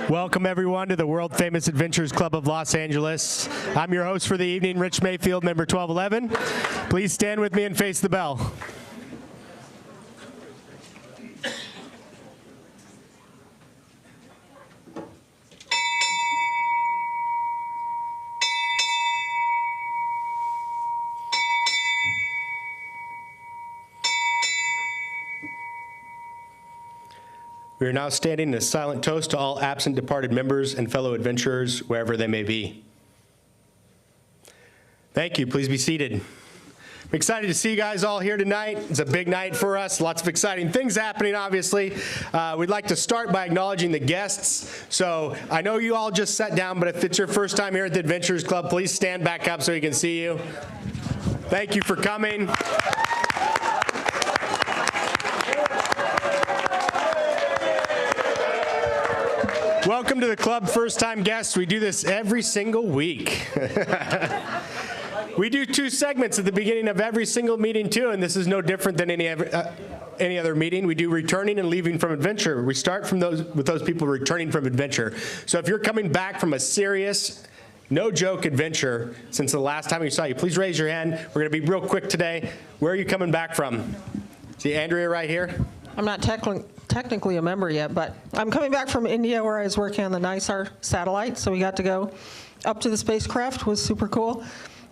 Welcome everyone to the World Famous Adventures Club of Los Angeles. I'm your host for the evening, Rich Mayfield, member 1211. Please stand with me and face the bell. We are now standing in a silent toast to all absent departed members and fellow adventurers, wherever they may be. Thank you. Please be seated. I'm excited to see you guys all here tonight. It's a big night for us. Lots of exciting things happening, obviously. We'd like to start by acknowledging the guests. So I know you all just sat down, but if it's your first time here at the Adventurers Club, please stand back up so we can see you. Thank you for coming. Welcome to the club, first-time guests. We do this every single week. We do 2 segments at the beginning of every single meeting, too, and this is no different than any other meeting. We do returning and leaving from adventure. We start with those people returning from adventure. So if you're coming back from a serious, no-joke adventure since the last time we saw you, please raise your hand. We're going to be real quick today. Where are you coming back from? See Andrea right here? I'm not technically a member yet, but I'm coming back from India where I was working on the NISAR satellite, so we got to go up to the spacecraft. Was super cool.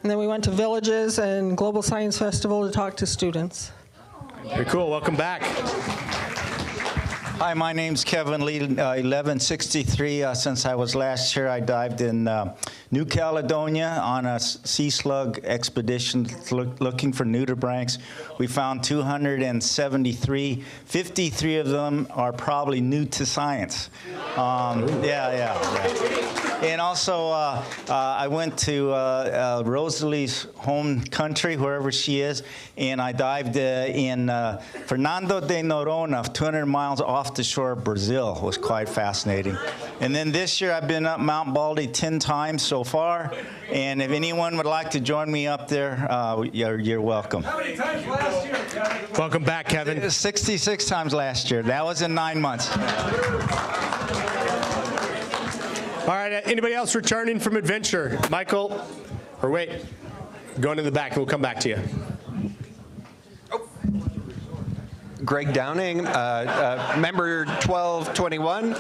And then we went to villages and Global Science Festival to talk to students. Very cool. Welcome back. Hi, my name's Kevin Lee, 1163. Since I was last here, I dived in New Caledonia on a sea slug expedition looking for nudibranchs. We found 273. 53 of them are probably new to science. And also, I went to Rosalie's home country, wherever she is, and I dived in Fernando de Noronha, 200 miles off the shore of Brazil. It was quite fascinating. And then this year, I've been up Mount Baldy 10 times so far, and if anyone would like to join me up there, you're welcome. How many times last year, Kevin? Welcome back, Kevin. 66 times last year. That was in 9 months. All right, anybody else returning from adventure? Michael, or wait, going to the back, and we'll come back to you. Greg Downing, member 1221.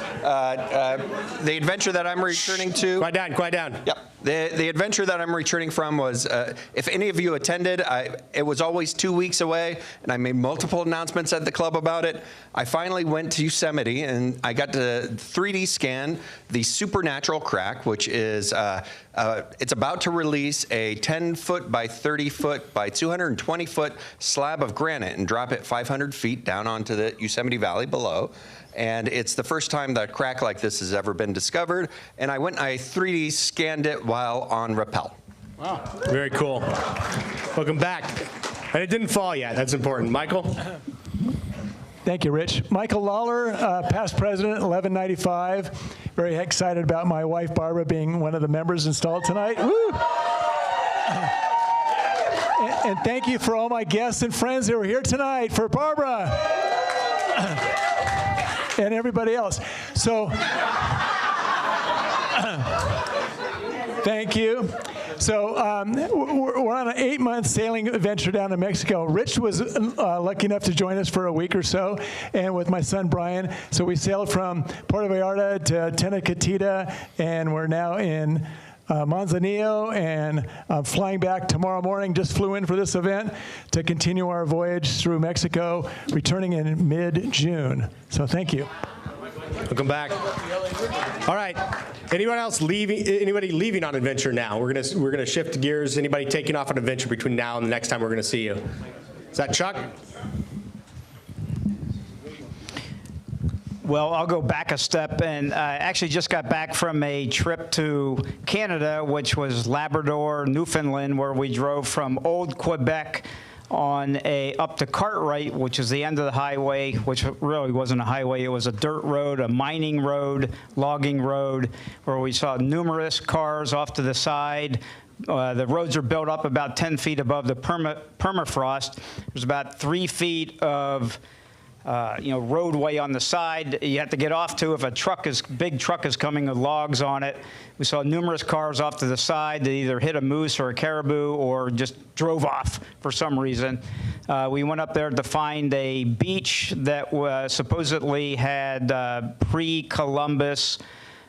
The adventure that I'm returning to. Quiet down. Yep. The adventure that I'm returning from was, if any of you attended, it was always 2 weeks away, and I made multiple announcements at the club about it. I finally went to Yosemite, and I got to 3D scan the supernatural crack, which is, it's about to release a 10-foot by 30-foot by 220-foot slab of granite and drop it 500 feet down onto the Yosemite Valley below. And it's the first time that a crack like this has ever been discovered. And I went and I 3D scanned it while on rappel. Wow. Very cool. Welcome back. And it didn't fall yet. That's important. Michael? Thank you, Rich. Michael Lawler, past president, 1195. Very excited about my wife, Barbara, being one of the members installed tonight. Woo! And thank you for all my guests and friends that were here tonight, for Barbara. And everybody else. So, thank you. So we're on an 8-month sailing adventure down to Mexico. Rich was lucky enough to join us for a week or so, and with my son Brian. So we sailed from Puerto Vallarta to Tenochtitlan, and we're now in Manzanillo, and flying back tomorrow morning. Just flew in for this event to continue our voyage through Mexico, returning in mid-June. So thank you. Welcome back. All right. Anyone else leaving? Anybody leaving on adventure now? We're gonna shift gears. Anybody taking off on adventure between now and the next time we're gonna see you? Is that Chuck? Well, I'll go back a step, and I actually just got back from a trip to Canada, which was Labrador, Newfoundland, where we drove from Old Quebec on up to Cartwright, which is the end of the highway, which really wasn't a highway. It was a dirt road, a mining road, logging road, where we saw numerous cars off to the side. The roads are built up about 10 feet above the permafrost. There's about 3 feet of roadway on the side you have to get off to if a big truck is coming with logs on it. We saw numerous cars off to the side that either hit a moose or a caribou or just drove off for some reason. We went up there to find a beach that supposedly had pre-Columbus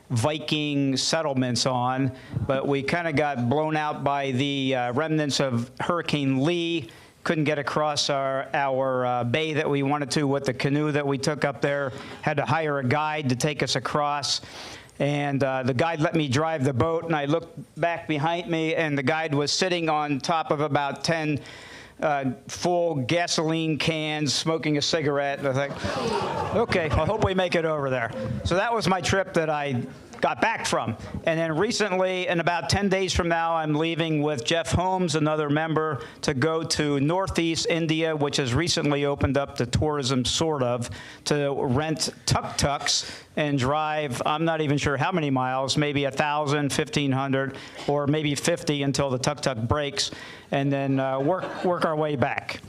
Viking settlements on, but we kind of got blown out by the remnants of Hurricane Lee. Couldn't get across our bay that we wanted to with the canoe that we took up there. Had to hire a guide to take us across. And the guide let me drive the boat, and I looked back behind me, and the guide was sitting on top of about 10 full gasoline cans, smoking a cigarette. And I think, okay, I hope we make it over there. So that was my trip that I got back from. And then recently, in about 10 days from now, I'm leaving with Jeff Holmes, another member, to go to Northeast India, which has recently opened up to tourism, sort of, to rent tuk-tuks and drive, I'm not even sure how many miles, maybe 1,000, 1,500, or maybe 50 until the tuk-tuk breaks, and then work our way back.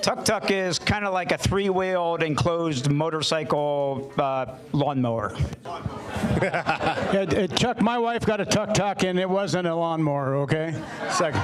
Tuk-tuk is kind of like a three-wheeled enclosed motorcycle lawnmower. Chuck, my wife got a tuk-tuk, and it wasn't a lawnmower, okay? Second.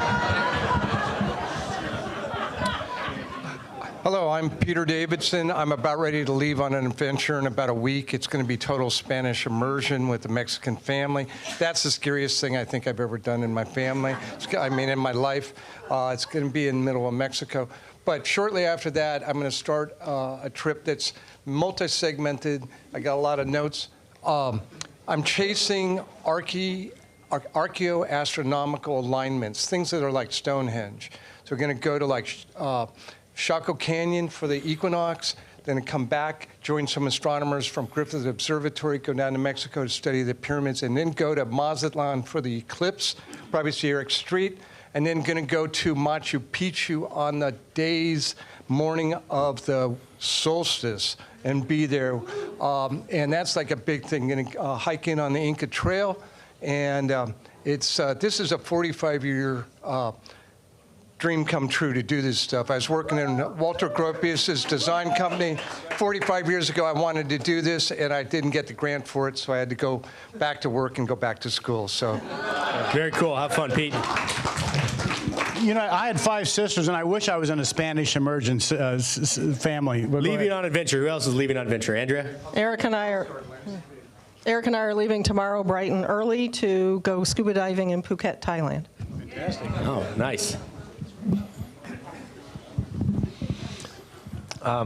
Hello, I'm Peter Davidson. I'm about ready to leave on an adventure in about a week. It's going to be total Spanish immersion with a Mexican family. That's the scariest thing I think I've ever done in my family. In my life. It's going to be in the middle of Mexico. But shortly after that, I'm going to start a trip that's multi-segmented. I got a lot of notes. I'm chasing archaeoastronomical alignments, things that are like Stonehenge. So we're going to go to like Chaco Canyon for the equinox, then come back, join some astronomers from Griffith Observatory, go down to Mexico to study the pyramids, and then go to Mazatlan for the eclipse, probably see Eric Street, and then going to go to Machu Picchu on the morning of the solstice and be there. And that's like a big thing. Going to hike in on the Inca Trail. And this is a 45-year dream come true to do this stuff. I was working in Walter Gropius's design company. 45 years ago, I wanted to do this, and I didn't get the grant for it, so I had to go back to work and go back to school. So, very cool. Have fun, Pete. You know, I had 5 sisters, and I wish I was in a Spanish immersion family. Leaving on adventure. Who else is leaving on adventure? Andrea? Eric and I are leaving tomorrow bright and early to go scuba diving in Phuket, Thailand. Fantastic. Oh, nice.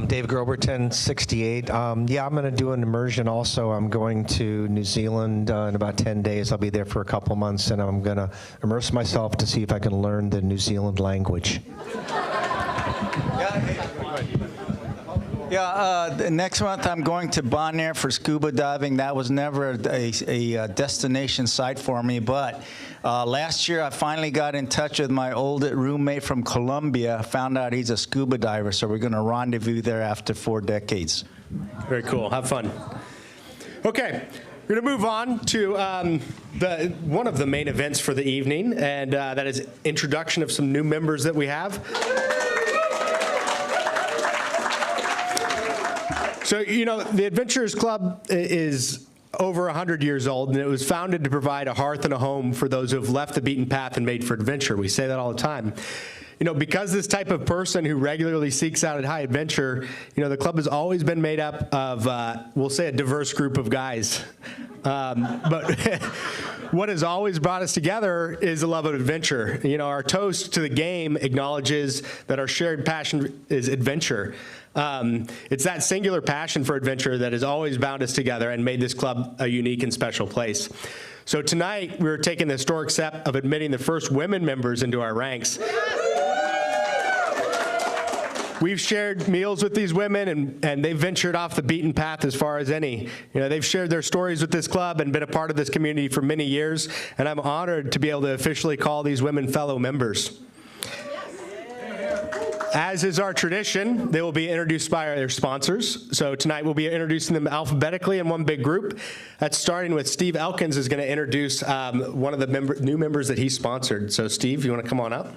Dave Groberton, 68. Yeah, I'm going to do an immersion also. I'm going to New Zealand in about 10 days. I'll be there for a couple months, and I'm going to immerse myself to see if I can learn the New Zealand language. Next month I'm going to Bonaire for scuba diving. That was never a destination site for me, but last year I finally got in touch with my old roommate from Colombia, found out he's a scuba diver, so we're going to rendezvous there after 4 decades. Very cool. Have fun. Okay. We're going to move on to one of the main events for the evening, and that is introduction of some new members that we have. So, you know, the Adventurers Club is over 100 years old, and it was founded to provide a hearth and a home for those who have left the beaten path and made for adventure. We say that all the time. You know, because this type of person who regularly seeks out a high adventure, you know, the club has always been made up of, we'll say, a diverse group of guys. But what has always brought us together is a love of adventure. You know, our toast to the game acknowledges that our shared passion is adventure. It's that singular passion for adventure that has always bound us together and made this club a unique and special place. So tonight, we're taking the historic step of admitting the first women members into our ranks. We've shared meals with these women, and they've ventured off the beaten path as far as any. You know, they've shared their stories with this club and been a part of this community for many years, and I'm honored to be able to officially call these women fellow members. As is our tradition, they will be introduced by their sponsors. So tonight we'll be introducing them alphabetically in one big group. That's starting with Steve Elkins is going to introduce one of the new members that he sponsored. So Steve, you want to come on up?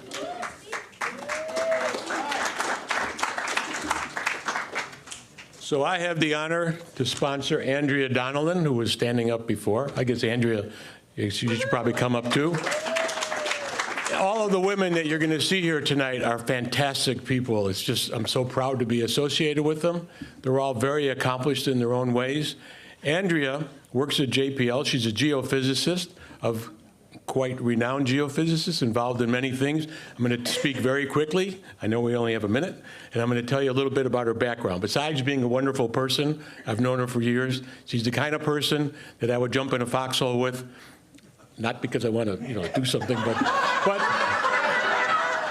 So I have the honor to sponsor Andrea Donnelan, who was standing up before. I guess Andrea, you should probably come up too. All of the women that you're going to see here tonight are fantastic people. It's just, I'm so proud to be associated with them. They're all very accomplished in their own ways. Andrea works at JPL. She's a geophysicist, of quite renowned geophysicist, involved in many things. I'm going to speak very quickly. I know we only have a minute, and I'm going to tell you a little bit about her background. Besides being a wonderful person, I've known her for years. She's the kind of person that I would jump in a foxhole with, not because I want to, do something,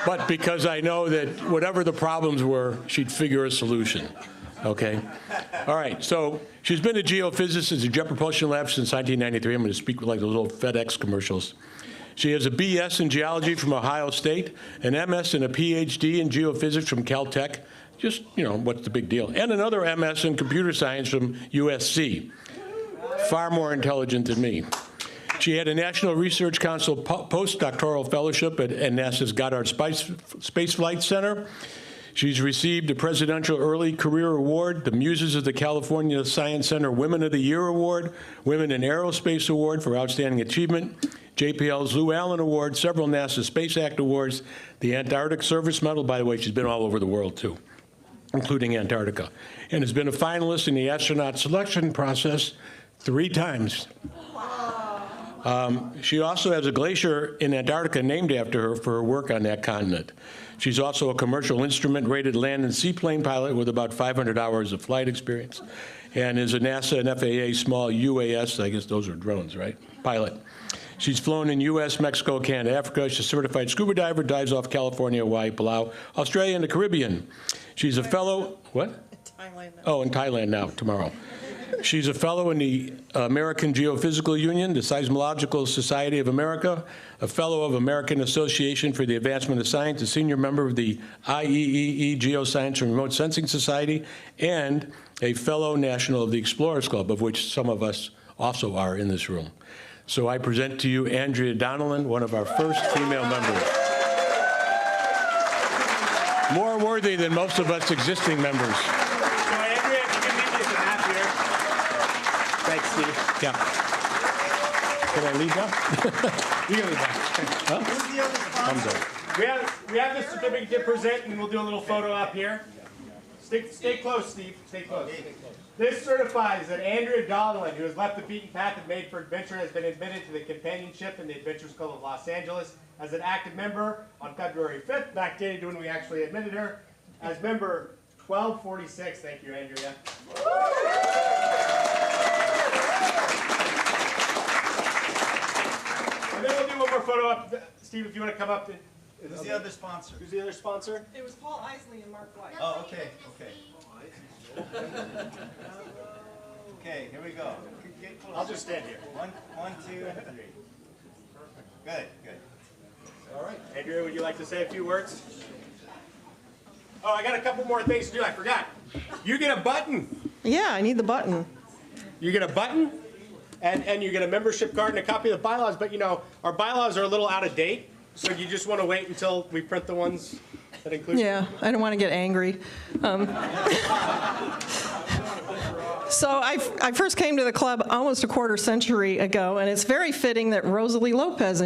but because I know that whatever the problems were, she'd figure a solution. Okay? All right, so she's been a geophysicist at Jet Propulsion Lab since 1993. I'm going to speak like the little FedEx commercials. She has a BS in geology from Ohio State, an MS and a PhD in geophysics from Caltech. Just, what's the big deal? And another MS in computer science from USC. Far more intelligent than me. She had a National Research Council postdoctoral fellowship at NASA's Goddard Space Flight Center. She's received the Presidential Early Career Award, the MUSES of the California Science Center Women of the Year Award, Women in Aerospace Award for Outstanding Achievement, JPL's Lou Allen Award, several NASA Space Act Awards, the Antarctic Service Medal. By the way, she's been all over the world, too, including Antarctica, and has been a finalist in the astronaut selection process 3 times. She also has a glacier in Antarctica named after her for her work on that continent. She's also a commercial instrument-rated land and seaplane pilot with about 500 hours of flight experience, and is a NASA and FAA small UAS, I guess those are drones, right, pilot. She's flown in US, Mexico, Canada, Africa. She's a certified scuba diver, dives off California, Hawaii, Palau, Australia, and the Caribbean. She's a fellow, what? Thailand. Oh, in Thailand now, tomorrow. She's a fellow in the American Geophysical Union, the Seismological Society of America, a fellow of American Association for the Advancement of Science, a senior member of the IEEE Geoscience and Remote Sensing Society, and a fellow national of the Explorers Club, of which some of us also are in this room. So I present to you Andrea Donnelan, one of our first female members. More worthy than most of us existing members. Thanks, Steve. Yeah. Can I leave now? You can leave now. Huh? Thumbs up. We have this certificate to present, and we'll do a little photo up here. Stay close, Steve. Stay close. This certifies that Andrea Donnelan, who has left the beaten path and made for adventure, has been admitted to the companionship in the Adventurers Club of Los Angeles as an active member on February 5th, backdated to when we actually admitted her, as member 1246. Thank you, Andrea. And then we'll do one more photo up. Steve, if you want to come up. Who's the other sponsor? Who's the other sponsor? It was Paul Isley and Mark White. Oh, okay. Okay, here we go. Get close. I'll just stand here. One, 2, and 3. Good. All right. Andrea, would you like to say a few words? Oh, I got a couple more things to do. I forgot. You get a button. Yeah, I need the button. You get a button, and you get a membership card and a copy of the bylaws. But, our bylaws are a little out of date, so you just want to wait until we print the ones that include. Yeah, I don't want to get angry. So I first came to the club almost a quarter century ago, and it's very fitting that Rosalie Lopez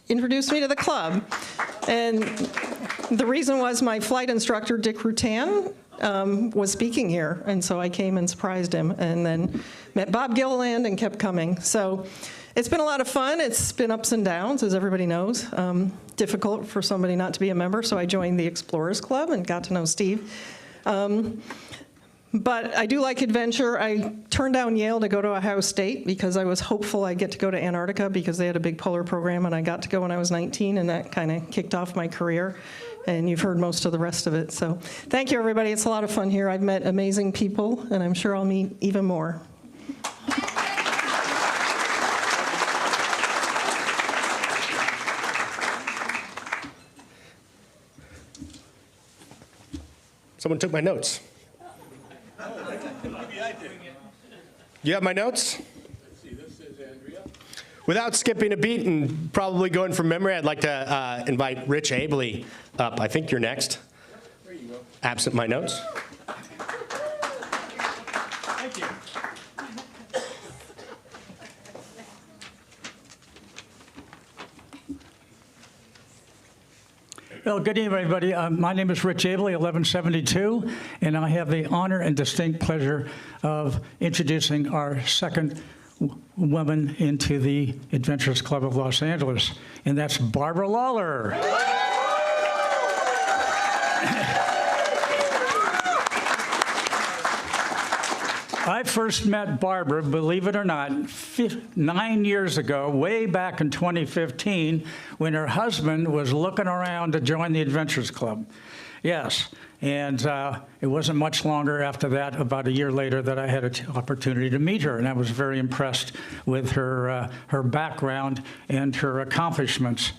introduced me to the club. And the reason was my flight instructor, Dick Rutan, was speaking here, and so I came and surprised him, and then met Bob Gilliland and kept coming. So it's been a lot of fun. It's been ups and downs, as everybody knows. Difficult for somebody not to be a member, so I joined the Explorers Club and got to know Steve. But I do like adventure. I turned down Yale to go to Ohio State because I was hopeful I'd get to go to Antarctica because they had a big polar program, and I got to go when I was 19, and that kind of kicked off my career. And you've heard most of the rest of it. So thank you, everybody. It's a lot of fun here. I've met amazing people, and I'm sure I'll meet even more. Someone took my notes. You have my notes? Without skipping a beat and probably going from memory, I'd like to invite Rich Abley up. I think you're next. There you go. Absent my notes. Thank you. Well, good evening, everybody. My name is Rich Abley, 1172, and I have the honor and distinct pleasure of introducing our second woman into the Adventurers Club of Los Angeles, and that's Barbara Lawler. I first met Barbara, believe it or not, 9 years ago, way back in 2015, when her husband was looking around to join the Adventurers Club. Yes, and it wasn't much longer after that, about a year later, that I had an opportunity to meet her, and I was very impressed with her, her background and her accomplishments.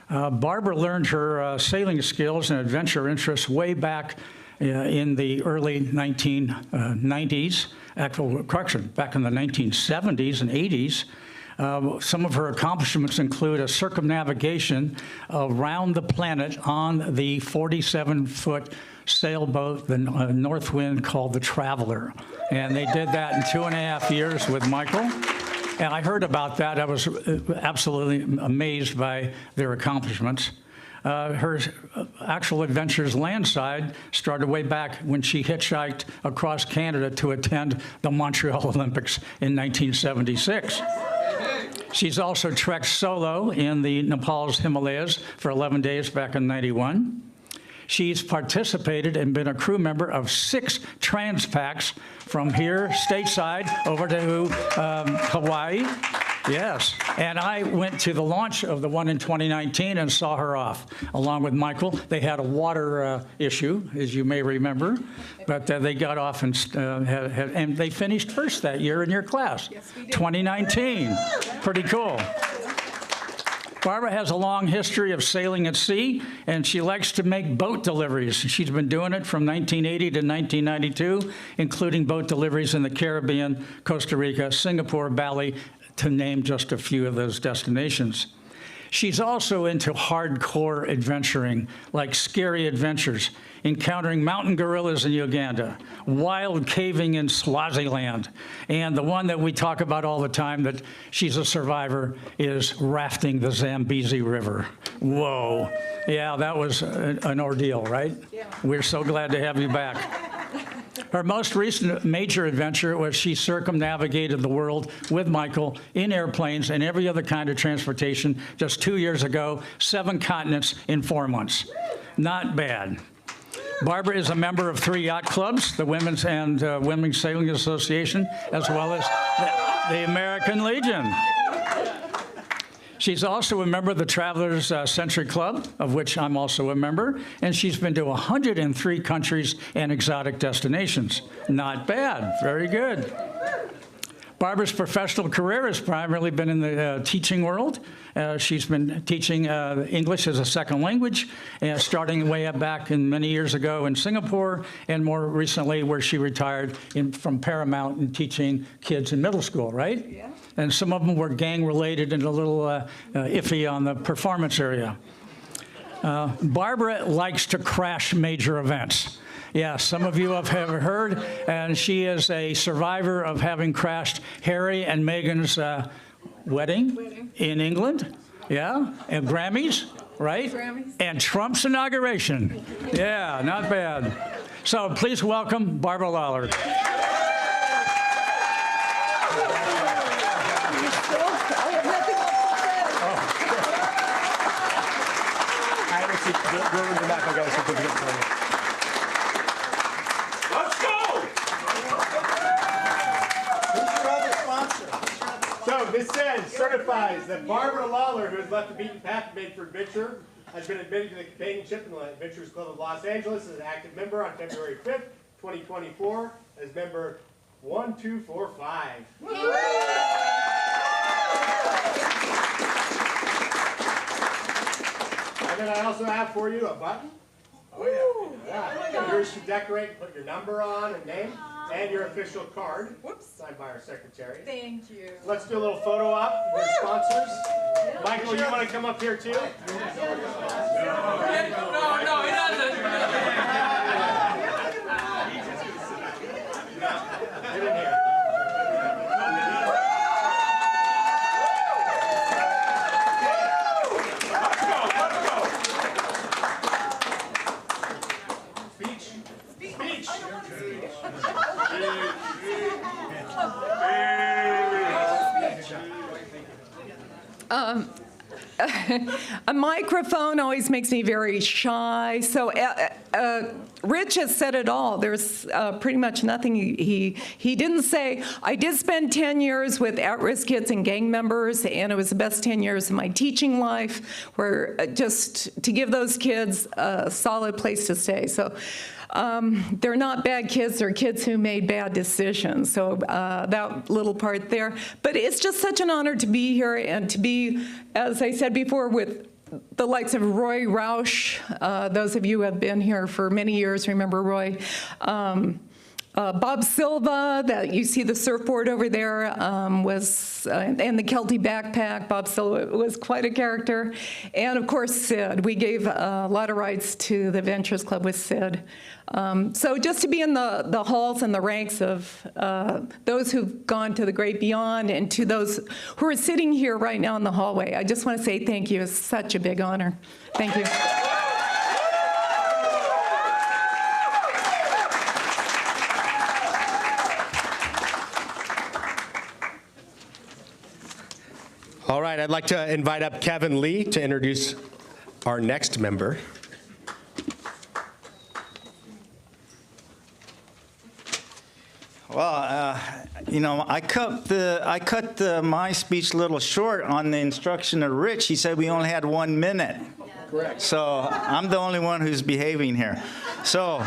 Barbara learned her sailing skills and adventure interests way back in the early 1990s. Correction, back in the 1970s and 80s. Some of her accomplishments include a circumnavigation around the planet on the 47-foot sailboat, the Northwind, called the Traveler. And they did that in 2.5 years with Michael. And I heard about that. I was absolutely amazed by their accomplishments. Her actual adventures landside started way back when she hitchhiked across Canada to attend the Montreal Olympics in 1976. She's also trekked solo in the Nepal's Himalayas for 11 days back in '91. She's participated and been a crew member of 6 Trans-Pacs from here, stateside, over to Hawaii. Yes, and I went to the launch of the one in 2019 and saw her off, along with Michael. They had a water issue, as you may remember, but they got off and, and they finished first that year in your class, yes, 2019. Pretty cool. Barbara has a long history of sailing at sea, and she likes to make boat deliveries. She's been doing it from 1980 to 1992, including boat deliveries in the Caribbean, Costa Rica, Singapore, Bali, to name just a few of those destinations. She's also into hardcore adventuring, like scary adventures, encountering mountain gorillas in Uganda, wild caving in Swaziland, and the one that we talk about all the time that she's a survivor is rafting the Zambezi River. Whoa. Yeah, that was an ordeal, right? Yeah. We're so glad to have you back. Her most recent major adventure was she circumnavigated the world with Michael in airplanes and every other kind of transportation just 2 years ago, 7 continents in 4 months. Not bad. Barbara is a member of 3 yacht clubs, the Women's and Women's Sailing Association, as well as the American Legion. She's also a member of the Travelers Century Club, of which I'm also a member, and she's been to 103 countries and exotic destinations. Not bad, very good. Barbara's professional career has primarily been in the teaching world. She's been teaching English as a second language, starting way back in many years ago in Singapore, and more recently where she retired from Paramount and teaching kids in middle school, right? Yeah. And some of them were gang-related and a little iffy on the performance area. Barbara likes to crash major events. Yeah, some of you have heard, and she is a survivor of having crashed Harry and Meghan's wedding in England. Yeah, and Grammys, right? Grammys. And Trump's inauguration. Yeah, not bad. So please welcome Barbara Lawler. So this says, certifies that Barbara Lawler, who has left the beaten path made for adventure, has been admitted to the companionship in the Adventurers Club of Los Angeles as an active member on February 5th, 2024, as member 1245. And then I also have for you a button. Oh yeah. Yeah. Yours to decorate and put your number on and name and your official card. Whoops. Signed by our secretary. Thank you. Let's do a little photo op with the sponsors. Yeah. Michael, you want to come up here too? No, he doesn't. Get in here. A microphone always makes me very shy. So Rich has said it all. There's pretty much nothing he didn't say. I did spend 10 years with at-risk kids and gang members, and it was the best 10 years of my teaching life, where just to give those kids a solid place to stay. So they're not bad kids, they're kids who made bad decisions. So that little part there. But it's just such an honor to be here and to be, as I said before, with the likes of Roy Rausch. Those of you who have been here for many years remember Roy. Bob Silva, that you see the surfboard over there, and the Kelty backpack. Bob Silva was quite a character. And of course, Sid. We gave a lot of rides to the Adventures Club with Sid. So just to be in the halls and the ranks of those who've gone to the great beyond and to those who are sitting here right now in the hallway, I just want to say thank you. It's such a big honor. Thank you. All right, I'd like to invite up Kevin Lee to introduce our next member. Well, you know, I cut my speech a little short on the instruction of Rich. He said we only had 1 minute. Correct. So I'm the only one who's behaving here. So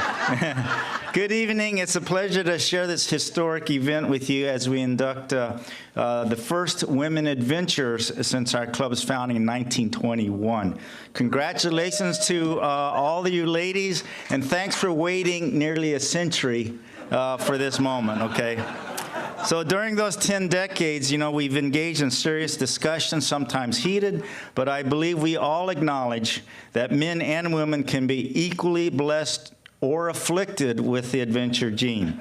good evening. It's a pleasure to share this historic event with you as we induct the first women adventurers since our club's founding in 1921. Congratulations to all of you ladies, and thanks for waiting nearly a century for this moment, okay? So during those 10 decades, you know, we've engaged in serious discussion, sometimes heated, but I believe we all acknowledge that men and women can be equally blessed or afflicted with the adventure gene.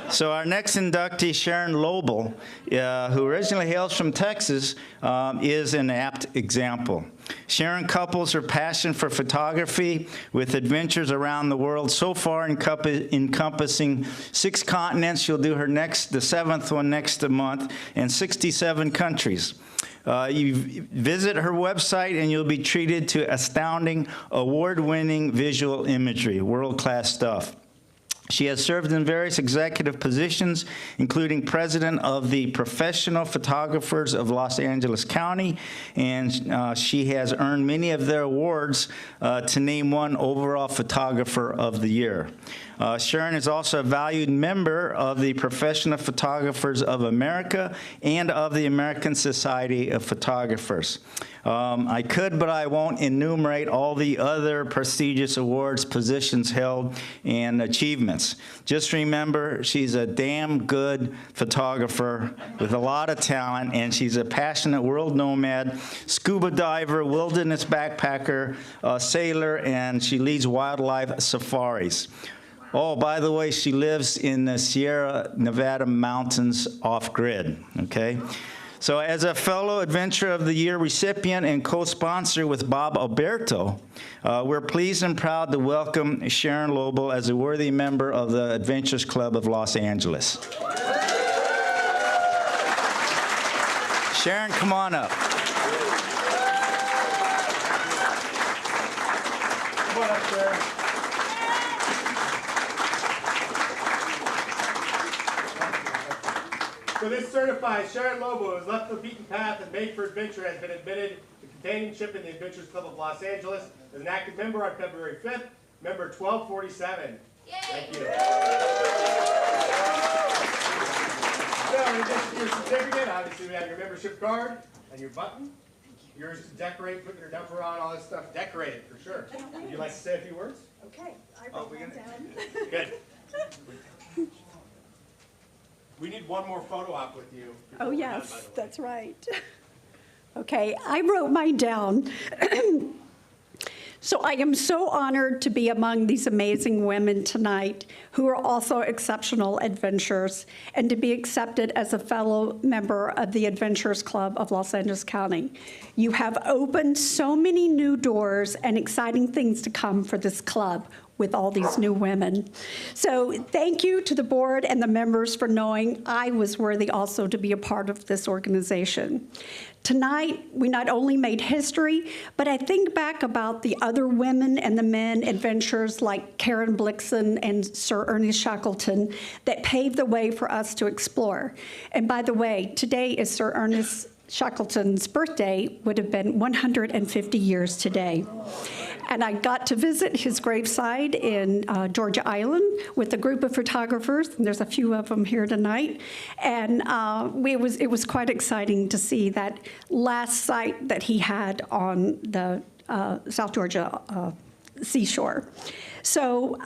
So our next inductee, Sharon Lobel, who originally hails from Texas, is an apt example. Sharon couples her passion for photography with adventures around the world, so far encompassing 6 continents. She'll do the 7th one next month, and 67 countries. You visit her website and you'll be treated to astounding, award-winning visual imagery, world-class stuff. She has served in various executive positions, including president of the Professional Photographers of Los Angeles County, and she has earned many of their awards, to name one, Overall Photographer of the Year. Sharon is also a valued member of the Professional Photographers of America and of the American Society of Photographers. I could, but I won't enumerate all the other prestigious awards, positions held, and achievements. Just remember, she's a damn good photographer with a lot of talent, and she's a passionate world nomad, scuba diver, wilderness backpacker, sailor, and she leads wildlife safaris. Oh, by the way, she lives in the Sierra Nevada mountains off-grid, okay? So as a fellow Adventure of the Year recipient and co-sponsor with Bob Alberto, we're pleased and proud to welcome Sharon Lobel as a worthy member of the Adventures Club of Los Angeles. Sharon, come on up. Come on up, Sharon. So this certifies Sharon Lobel, who has left the beaten path and made for adventure, has been admitted to companionship in the Adventures Club of Los Angeles as an active member on February 5th, member 1247. Yay. Thank you. So in addition to your certificate, obviously we have your membership card and your button. Yours to decorate, put your number on, all this stuff. Decorate it, for sure. Would you like to say a few words? Okay, I wrote that down. Good. We need one more photo op with you. Oh, yes, that's right. Okay, I wrote mine down. So I am so honored to be among these amazing women tonight who are also exceptional adventurers, and to be accepted as a fellow member of the Adventures Club of Los Angeles County. You have opened so many new doors and exciting things to come for this club with all these new women. So thank you to the board and the members for knowing I was worthy also to be a part of this organization. Tonight, we not only made history, but I think back about the other women and the men adventurers like Karen Blixen and Sir Ernest Shackleton that paved the way for us to explore. And by the way, today is Sir Ernest Shackleton's birthday, would have been 150 years today. And I got to visit his graveside in Georgia Island with a group of photographers, and there's a few of them here tonight. And it was quite exciting to see that last sight that he had on the South Georgia seashore. So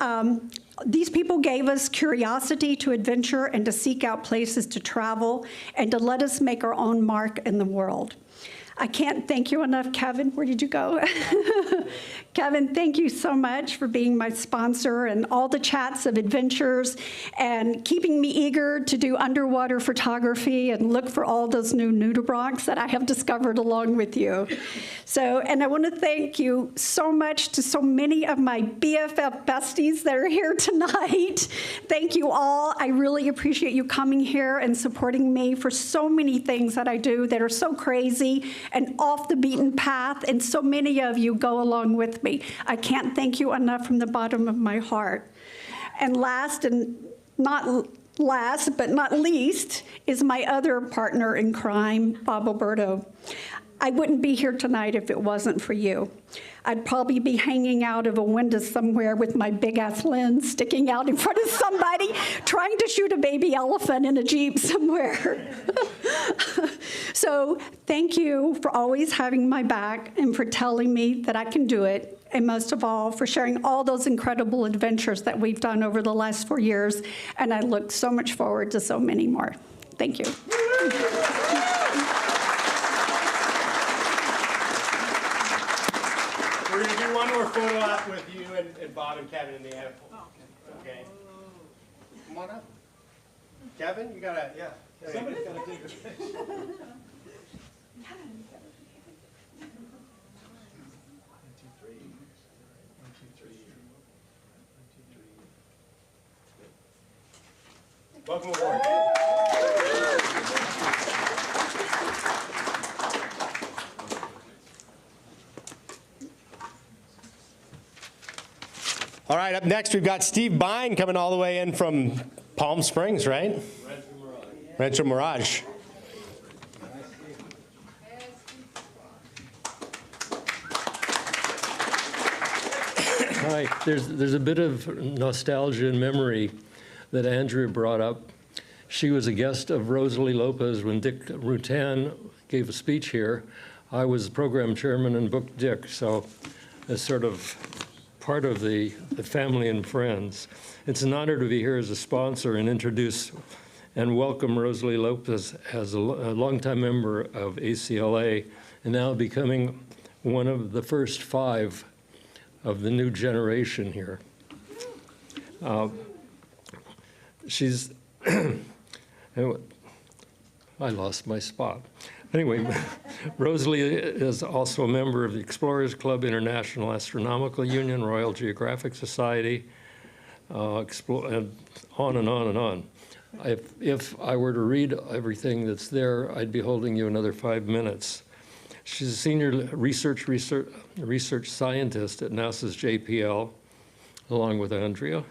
these people gave us curiosity to adventure and to seek out places to travel and to let us make our own mark in the world. I can't thank you enough, Kevin. Where did you go? Kevin, thank you so much for being my sponsor and all the chats of adventures and keeping me eager to do underwater photography and look for all those new nudibranchs that I have discovered along with you. So, and I want to thank you so much to so many of my BFF besties that are here tonight. Thank you all. I really appreciate you coming here and supporting me for so many things that I do that are so crazy and off the beaten path, and so many of you go along with me. I can't thank you enough from the bottom of my heart. And last but not least is my other partner in crime, Bob Alberto. I wouldn't be here tonight if it wasn't for you. I'd probably be hanging out of a window somewhere with my big-ass lens sticking out in front of somebody trying to shoot a baby elephant in a Jeep somewhere. So thank you for always having my back and for telling me that I can do it, and most of all, for sharing all those incredible adventures that we've done over the last 4 years, and I look so much forward to so many more. Thank you. We're going to do one more photo op with you and Bob and Kevin in the end. Okay. Come on up. Kevin, you got to, yeah. Somebody's got to take a picture. Welcome aboard. All right, up next we've got Steve Bine coming all the way in from Palm Springs, right? Rancho Mirage. Hi, there's a bit of nostalgia and memory that Andrea brought up. She was a guest of Rosalie Lopez when Dick Rutan gave a speech here. I was the program chairman and booked Dick, so it's sort of part of the family and friends. It's an honor to be here as a sponsor and introduce and welcome Rosalie Lopez as a longtime member of ACLA and now becoming one of the first 5 of the new generation here. She's, I lost my spot. Anyway, Rosalie is also a member of the Explorers Club, International Astronomical Union, Royal Geographic Society, and on and on and on. If I were to read everything that's there, I'd be holding you another 5 minutes. She's a senior research scientist at NASA's JPL, along with Andrea,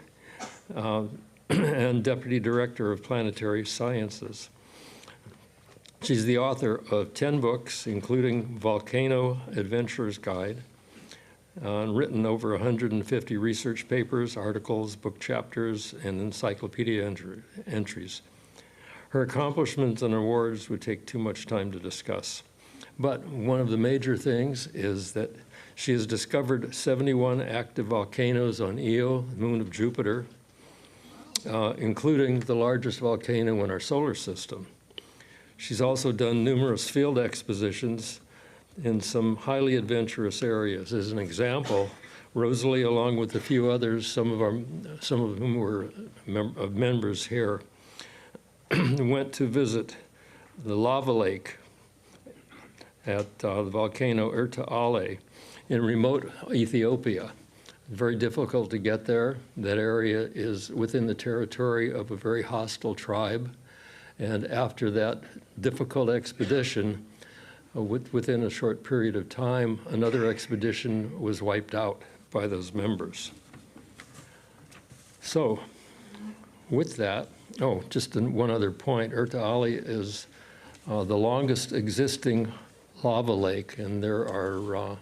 and deputy director of planetary sciences. She's the author of 10 books, including Volcano Adventurer's Guide, and written over 150 research papers, articles, book chapters, and encyclopedia entries. Her accomplishments and awards would take too much time to discuss. But one of the major things is that she has discovered 71 active volcanoes on Io, the moon of Jupiter, including the largest volcano in our solar system. She's also done numerous field expositions in some highly adventurous areas. As an example, Rosalie, along with a few others, some of whom were members here, went to visit the lava lake at the volcano Erta Ale in remote Ethiopia. Very difficult to get there. That area is within the territory of a very hostile tribe. And after that difficult expedition, within a short period of time, another expedition was wiped out by those members. So with that, just one other point, Erta Ali is the longest existing lava lake, and there are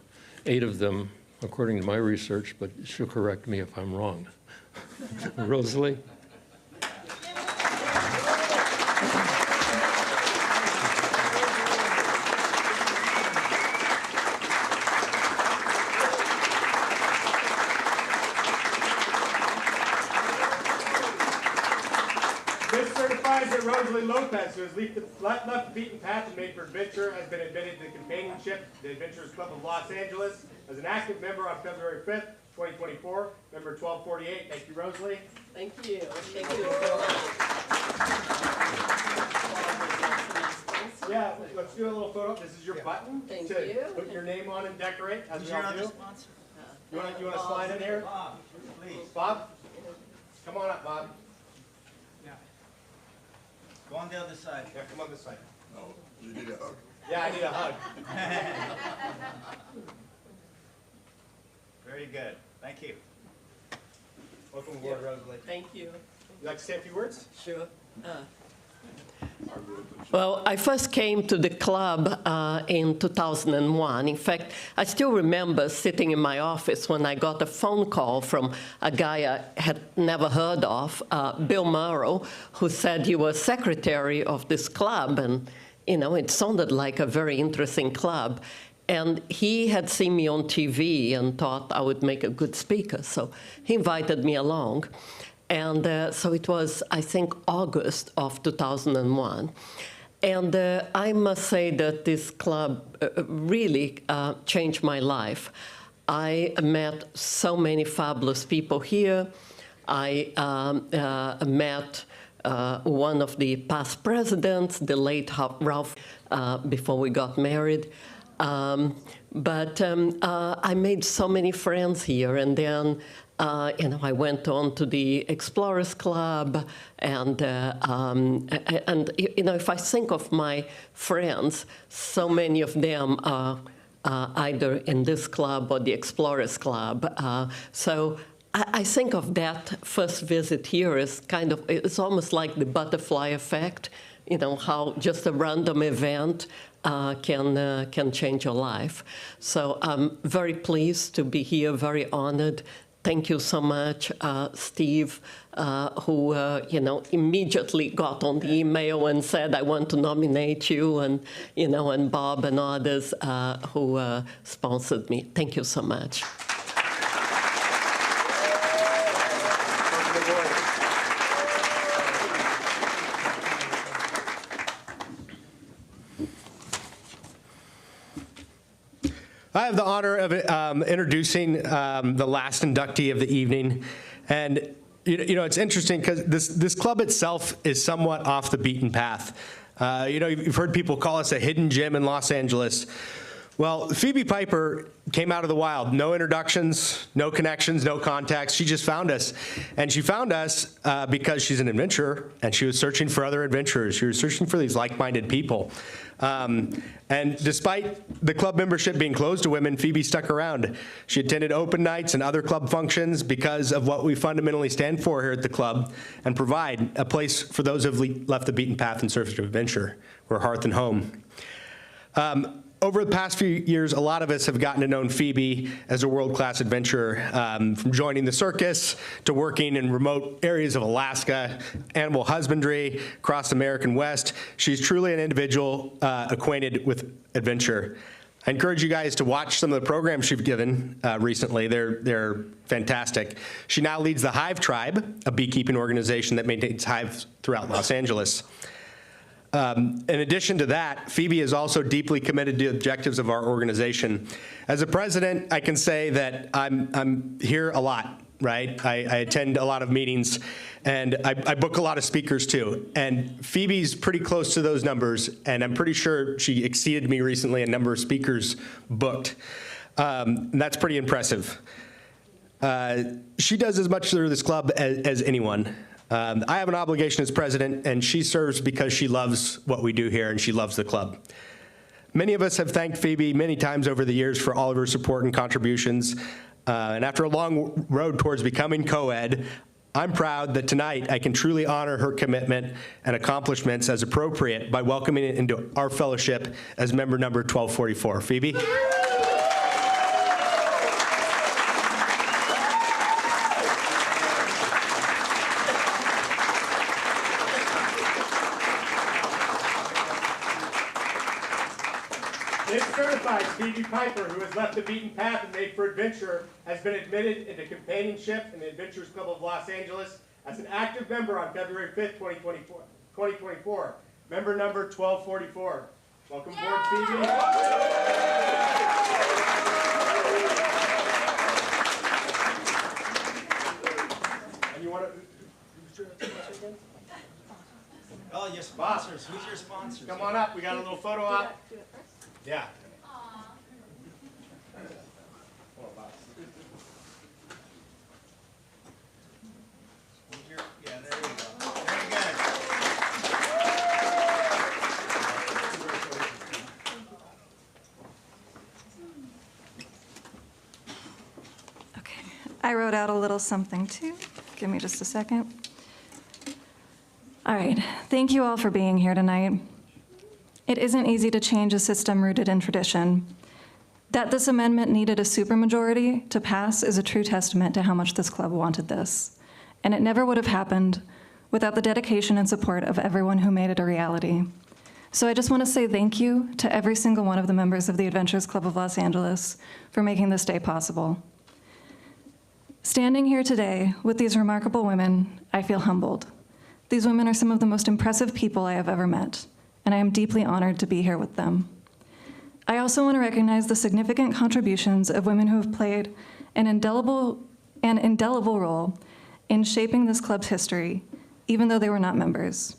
8 of them, according to my research, but she'll correct me if I'm wrong. Rosalie? This certifies that Rosalie Lopez, who has left the beaten path and made for adventure, has been admitted to the companionship, the Adventurers Club of Los Angeles, as an active member on February 5th, 2024, number 1248. Thank you, Rosalie. Thank you. Thank you so much. Yeah, let's do a little photo. This is your button Thank to you. put your name on and decorate, as we all do. You want to slide in here? Bob, please. Bob? Come on up, Bob. Go on the other side. Yeah, come on this side. Oh, you need a hug. Yeah, I need a hug. Very good. Thank you. Welcome aboard, Rosalie. Thank you. You like to say a few words? Sure. Well, I first came to the club in 2001. In fact, I still remember sitting in my office when I got a phone call from a guy I had never heard of, Bill Morrow, who said he was secretary of this club. And, you know, it sounded like a very interesting club. And he had seen me on TV and thought I would make a good speaker. So he invited me along. And so it was, I think, August of 2001. And I must say that this club really changed my life. I met so many fabulous people here. I met one of the past presidents, the late Ralph, before we got married. But I made so many friends here, and then you know, I went on to the Explorers Club, and you know, if I think of my friends, so many of them are either in this club or the Explorers Club. So I think of that first visit here as kind of, it's almost like the butterfly effect, you know, how just a random event can change your life. So I'm very pleased to be here, very honored. Thank you so much, Steve, who you know, immediately got on the email and said, I want to nominate you, and you know, and Bob and others who sponsored me. Thank you so much. I have the honor of introducing the last inductee of the evening. And you know, it's interesting because this club itself is somewhat off the beaten path. You know, you've heard people call us a hidden gem in Los Angeles. Well, Phoebe Piper came out of the wild. No introductions, no connections, no contacts. She just found us. And she found us because she's an adventurer, and she was searching for other adventurers. She was searching for these like-minded people. And despite the club membership being closed to women, Phoebe stuck around. She attended open nights and other club functions because of what we fundamentally stand for here at the club, and provide a place for those who have left the beaten path in search of adventure. We're hearth and home. Over the past few years, a lot of us have gotten to know Phoebe as a world-class adventurer, from joining the circus to working in remote areas of Alaska, animal husbandry, across the American West. She's truly an individual acquainted with adventure. I encourage you guys to watch some of the programs she's given recently. They're fantastic. She now leads the Hive Tribe, a beekeeping organization that maintains hives throughout Los Angeles. In addition to that, Phoebe is also deeply committed to the objectives of our organization. As a president, I can say that I'm here a lot, right? I attend a lot of meetings, and I book a lot of speakers too. And Phoebe's pretty close to those numbers, and I'm pretty sure she exceeded me recently in number of speakers booked. And that's pretty impressive. She does as much through this club as anyone. I have an obligation as president, and she serves because she loves what we do here and she loves the club. Many of us have thanked Phoebe many times over the years for all of her support and contributions. And after a long road towards becoming co-ed, I'm proud that tonight I can truly honor her commitment and accomplishments as appropriate by welcoming it into our fellowship as member number 1244. Phoebe? This certifies Phoebe Piper, who has left the beaten path and made for adventure, has been admitted into companionship in the Adventurers Club of Los Angeles as an active member on February 5th, 2024. Member number 1244. Welcome aboard, Phoebe. And you want to... Oh, your sponsors. Who's your sponsors? Come on up. We got a little photo op. Yeah. Yeah, there you go. Very good. Okay. I wrote out a little something too. Give me just a second. All right. Thank you all for being here tonight. It isn't easy to change a system rooted in tradition. That this amendment needed a supermajority to pass is a true testament to how much this club wanted this. And it never would have happened without the dedication and support of everyone who made it a reality. So I just want to say thank you to every single one of the members of the Adventurers Club of Los Angeles for making this day possible. Standing here today with these remarkable women, I feel humbled. These women are some of the most impressive people I have ever met, and I am deeply honored to be here with them. I also want to recognize the significant contributions of women who have played an indelible role in shaping this club's history, even though they were not members.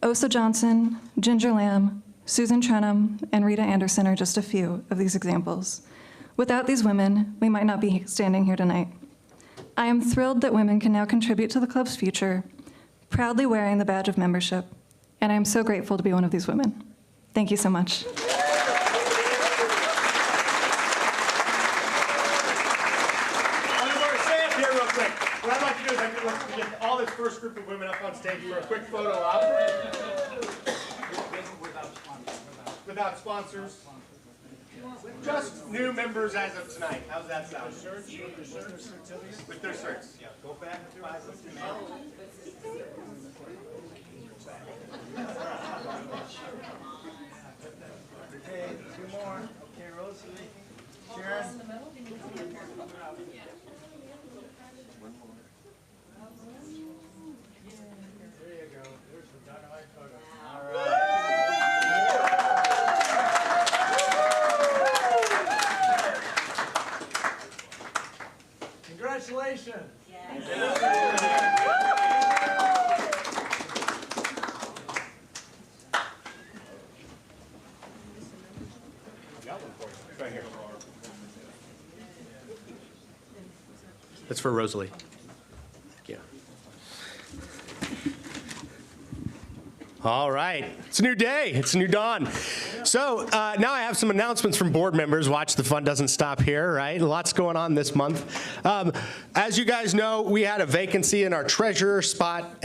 Osa Johnson, Ginger Lamb, Susan Trenum, and Rita Anderson are just a few of these examples. Without these women, we might not be standing here tonight. I am thrilled that women can now contribute to the club's future, proudly wearing the badge of membership, and I am so grateful to be one of these women. Thank you so much. One more, stay up here real quick. What I'd like to do is I'd like to get all this first group of women up on stage for a quick photo op. Without sponsors. Just new members as of tonight. How's that sound? With their certs. Yeah, go back 5 minutes. Okay, 2 more. Okay, Rosalie. Sharon. There you go. There's the Donnellan photo. All right. Congratulations. That's for Rosalie. Yeah. All right. It's a new day. It's a new dawn. So now I have some announcements from board members. Watch, the fun doesn't stop here, right? Lots going on this month. As you guys know, we had a vacancy in our treasurer spot.